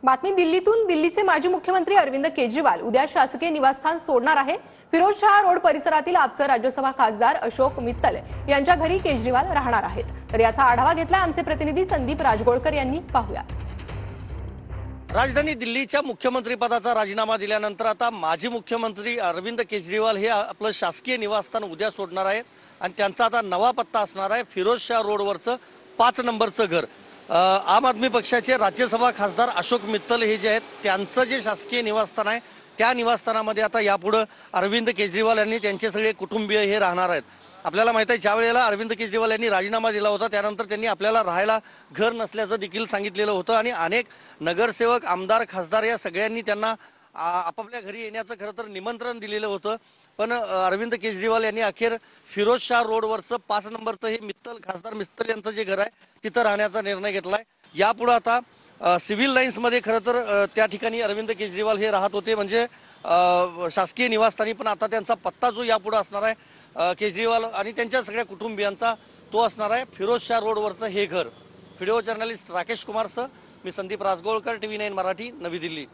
बातमी दिल्लीतून। दिल्लीचे माजी मुख्यमंत्री अरविंद केजरीवाल उद्या शासकीय निवासस्थान सोडणार आहे। फिरोजशाह रोड परिसरातील आपचे राज्यसभा खासदार अशोक मित्तल यांच्या घरी केजरीवाल राहणार आहेत। तर याचा आढावा घेतला आमचे प्रतिनिधी संदीप राजगोळकर यांनी। पाहूया। राजधानी दिल्लीच्या मुख्यमंत्रीपदाचा राजीनामा दिल्यानंतर आता माजी मुख्यमंत्री अरविंद केजरीवाल हे आपलं शासकीय निवासस्थान उद्या सोडणार आहेत आणि त्यांचा आता नवा पत्ता असणार आहे फिरोजशाह रोडवरचं 5 नंबरचं घर। आम आदमी पक्षाचे राज्यसभा खासदार अशोक मित्तल हे जे आहेत त्यांचं जे शासकीय निवासस्थान आहे त्या निवासस्थानामध्ये आता यापुढे अरविंद केजरीवाल यांनी त्यांचे सगळे कुटुंबीय हे राहणार आहेत। आपल्याला माहिती आहे ज्या वेळेला अरविंद केजरीवाल यांनी राजीनामा दिला होता त्यानंतर त्यांनी आपल्याला राहायला घर नसल्याचं देखील सांगितलेलं होतं आणि अनेक नगरसेवक आमदार खासदार या सगळ्यांनी त्यांना आपापल्या घरी येण्याचं खरं तर निमंत्रण दिलेलं होतं। पण अरविंद केजरीवाल यांनी अखेर फिरोजशाह रोडवरचं 5 नंबरचं हे मित्तल खासदार मित्तल यांचं जे घर आहे तिथं राहण्याचा निर्णय घेतलाय। यापुढे आता सिव्हिल लाईन्समध्ये खरं तर त्या ठिकाणी अरविंद केजरीवाल हे राहत होते म्हणजे शासकीय निवासस्थानी, पण आता त्यांचा पत्ता जो यापुढे असणार आहे केजरीवाल आणि त्यांच्या सगळ्या कुटुंबियांचा तो असणार आहे फिरोजशाह रोडवरचं हे घर। व्हिडिओ जर्नलिस्ट राकेश कुमारसह मी संदीप राजगोळकर, TV9 मराठी, नवी दिल्ली।